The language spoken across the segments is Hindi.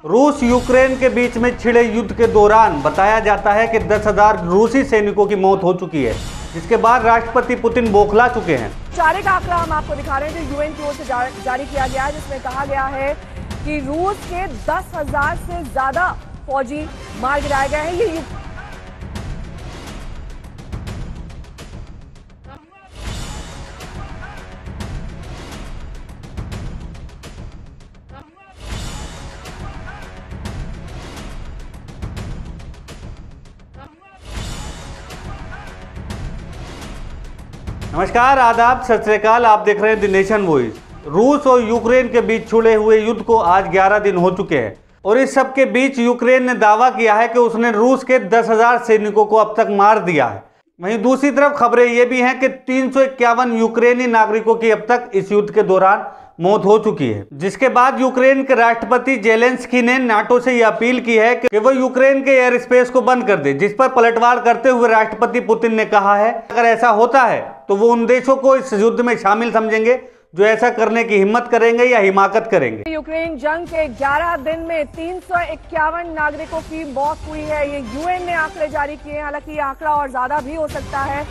रूस यूक्रेन के बीच में छिड़े युद्ध के दौरान बताया जाता है कि 10,000 रूसी सैनिकों की मौत हो चुकी है, जिसके बाद राष्ट्रपति पुतिन बौखला चुके हैं। चारे का आंकड़ा हम आपको दिखा रहे हैं जो यूएन की ओर से जारी किया गया है, जिसमें कहा गया है कि रूस के 10,000 से ज्यादा फौजी मार गिराए गए हैं। ये नमस्कार, आदाब, सत श्री अकाल। आप देख रहे हैं द नेशन वॉइस। रूस और यूक्रेन के बीच छिड़े हुए युद्ध को आज 11 दिन हो चुके हैं और इस सब के बीच यूक्रेन ने दावा किया है कि उसने रूस के 10,000 सैनिकों को अब तक मार दिया है। वहीं दूसरी तरफ खबरें ये भी हैं कि 351 यूक्रेनी नागरिकों की अब तक इस युद्ध के दौरान मौत हो चुकी है, जिसके बाद यूक्रेन के राष्ट्रपति जेलेंस्की ने नाटो से यह अपील की है कि वो यूक्रेन के एयर स्पेस को बंद कर दे, जिस पर पलटवार करते हुए राष्ट्रपति पुतिन ने कहा है अगर ऐसा होता है तो वो उन देशों को इस युद्ध में शामिल समझेंगे जो ऐसा करने की हिम्मत करेंगे या हिमाकत करेंगे। यूक्रेन जंग के 11 दिन में 351 नागरिकों की मौत हुई है। ये यूएन ने आंकड़े जारी किए। हालांकि ये आंकड़ा और ज्यादा भी हो सकता है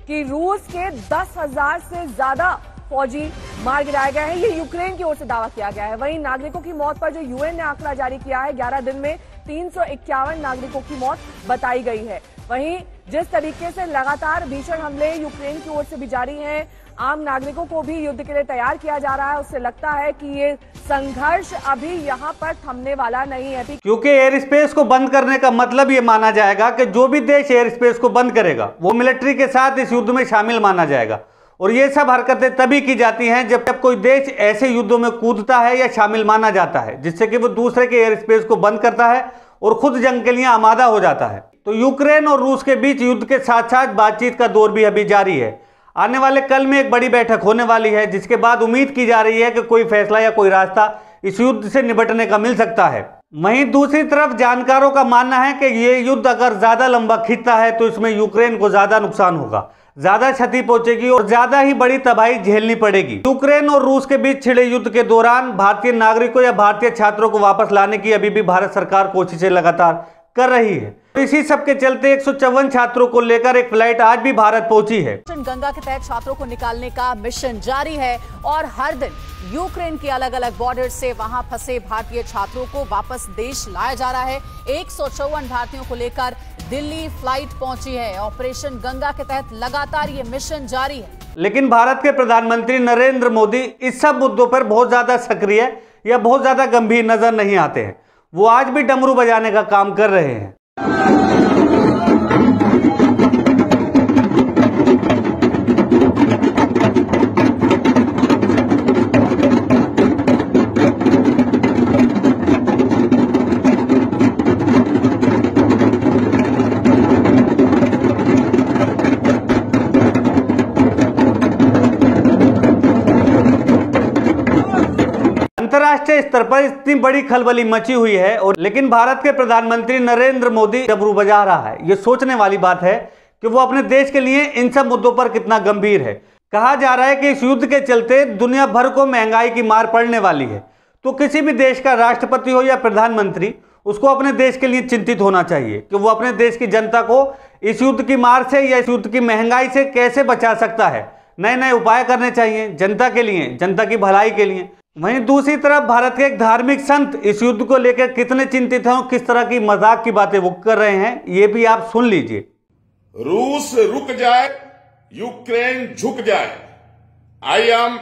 कि रूस के 10,000 से ज्यादा फौजी मार गिराए गए हैं। ये यूक्रेन की ओर से दावा किया गया है। वहीं नागरिकों की मौत पर जो यूएन ने आंकड़ा जारी किया है, 11 दिन में 351 नागरिकों की मौत बताई गई है। वहीं जिस तरीके से लगातार भीषण हमले यूक्रेन की ओर से भी जारी हैं, आम नागरिकों को भी युद्ध के लिए तैयार किया जा रहा है, उससे लगता है कि ये संघर्ष अभी यहाँ पर थमने वाला नहीं है। क्योंकि एयर स्पेस को बंद करने का मतलब ये माना जाएगा कि जो भी देश एयर स्पेस को बंद करेगा वो मिलिट्री के साथ इस युद्ध में शामिल माना जाएगा। और ये सब हरकतें तभी की जाती हैं जब कोई देश ऐसे युद्धों में कूदता है या शामिल माना जाता है जिससे कि वो दूसरे के एयर स्पेस को बंद करता है और खुद जंग के लिए आमादा हो जाता है। तो यूक्रेन और रूस के बीच युद्ध के साथ साथ बातचीत का दौर भी अभी जारी है। आने वाले कल में एक बड़ी बैठक होने वाली है, जिसके बाद उम्मीद की जा रही है कि कोई फैसला या कोई रास्ता इस युद्ध से निपटने का मिल सकता है। वहीं दूसरी तरफ जानकारों का मानना है कि ये युद्ध अगर ज्यादा लंबा खिंचता है तो इसमें यूक्रेन को ज्यादा नुकसान होगा, ज्यादा क्षति पहुंचेगी और ज्यादा ही बड़ी तबाही झेलनी पड़ेगी। यूक्रेन और रूस के बीच छिड़े युद्ध के दौरान भारतीय नागरिकों या भारतीय छात्रों को वापस लाने की अभी भी भारत सरकार कोशिशें लगातार कर रही है। इसी सब के चलते 154 छात्रों को लेकर एक फ्लाइट आज भी भारत पहुंची है। गंगा के तहत छात्रों को निकालने का मिशन जारी है और हर दिन यूक्रेन के अलग अलग बॉर्डर से वहां फंसे भारतीय छात्रों को वापस देश लाया जा रहा है। 154 भारतीयों को लेकर दिल्ली फ्लाइट पहुंची है। ऑपरेशन गंगा के तहत लगातार ये मिशन जारी है। लेकिन भारत के प्रधानमंत्री नरेंद्र मोदी इस सब मुद्दों पर बहुत ज्यादा सक्रिय या बहुत ज्यादा गंभीर नजर नहीं आते हैं। वो आज भी डमरू बजाने का काम कर रहे हैं। अंतर्राष्ट्रीय स्तर पर इतनी बड़ी खलबली मची हुई है और लेकिन भारत के प्रधानमंत्री नरेंद्र मोदी डमरू बजा रहा है। ये सोचने वाली बात है कि वो अपने देश के लिए इन सब मुद्दों पर कितना गंभीर है। कहा जा रहा है कि इस युद्ध के चलते दुनिया भर को महंगाई की मार पड़ने वाली है। तो किसी भी देश का राष्ट्रपति हो या प्रधानमंत्री, उसको अपने देश के लिए चिंतित होना चाहिए कि वो अपने देश की जनता को इस युद्ध की मार से या इस युद्ध की महंगाई से कैसे बचा सकता है। नए नए उपाय करने चाहिए जनता के लिए, जनता की भलाई के लिए। वहीं दूसरी तरफ भारत के एक धार्मिक संत इस युद्ध को लेकर कितने चिंतित हैं, किस तरह की मजाक की बातें वो कर रहे हैं, ये भी आप सुन लीजिए। रूस रुक जाए, यूक्रेन झुक जाए। I am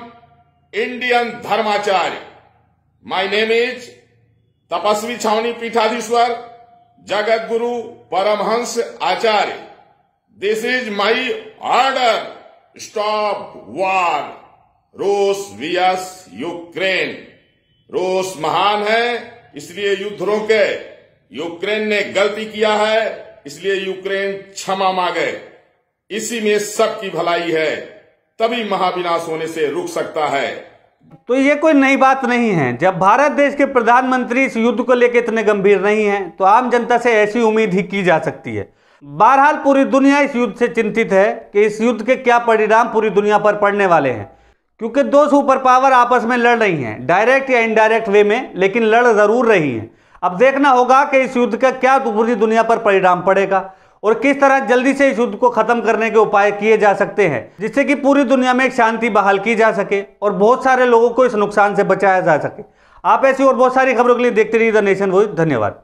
Indian Dharmacharya. My name is Tapasvi Chhavani Peethadhishwar Jagat Guru Paramhans Acharya. This is my order, stop war. रूस वीएस यूक्रेन। रूस महान है इसलिए युद्ध रोके। यूक्रेन ने गलती किया है इसलिए यूक्रेन क्षमा मांगे। इसी में सबकी भलाई है, तभी महाविनाश होने से रुक सकता है। तो ये कोई नई बात नहीं है। जब भारत देश के प्रधानमंत्री इस युद्ध को लेकर इतने गंभीर नहीं है तो आम जनता से ऐसी उम्मीद ही की जा सकती है। बहरहाल पूरी दुनिया इस युद्ध से चिंतित है कि इस युद्ध के क्या परिणाम पूरी दुनिया पर पड़ने वाले हैं, क्योंकि दो सुपर पावर आपस में लड़ रही हैं, डायरेक्ट या इनडायरेक्ट वे में, लेकिन लड़ जरूर रही हैं। अब देखना होगा कि इस युद्ध का क्या पूरी दुनिया पर परिणाम पड़ेगा और किस तरह जल्दी से इस युद्ध को खत्म करने के उपाय किए जा सकते हैं, जिससे कि पूरी दुनिया में एक शांति बहाल की जा सके और बहुत सारे लोगों को इस नुकसान से बचाया जा सके। आप ऐसी और बहुत सारी खबरों के लिए देखते रहिए द नेशन वॉइस। धन्यवाद।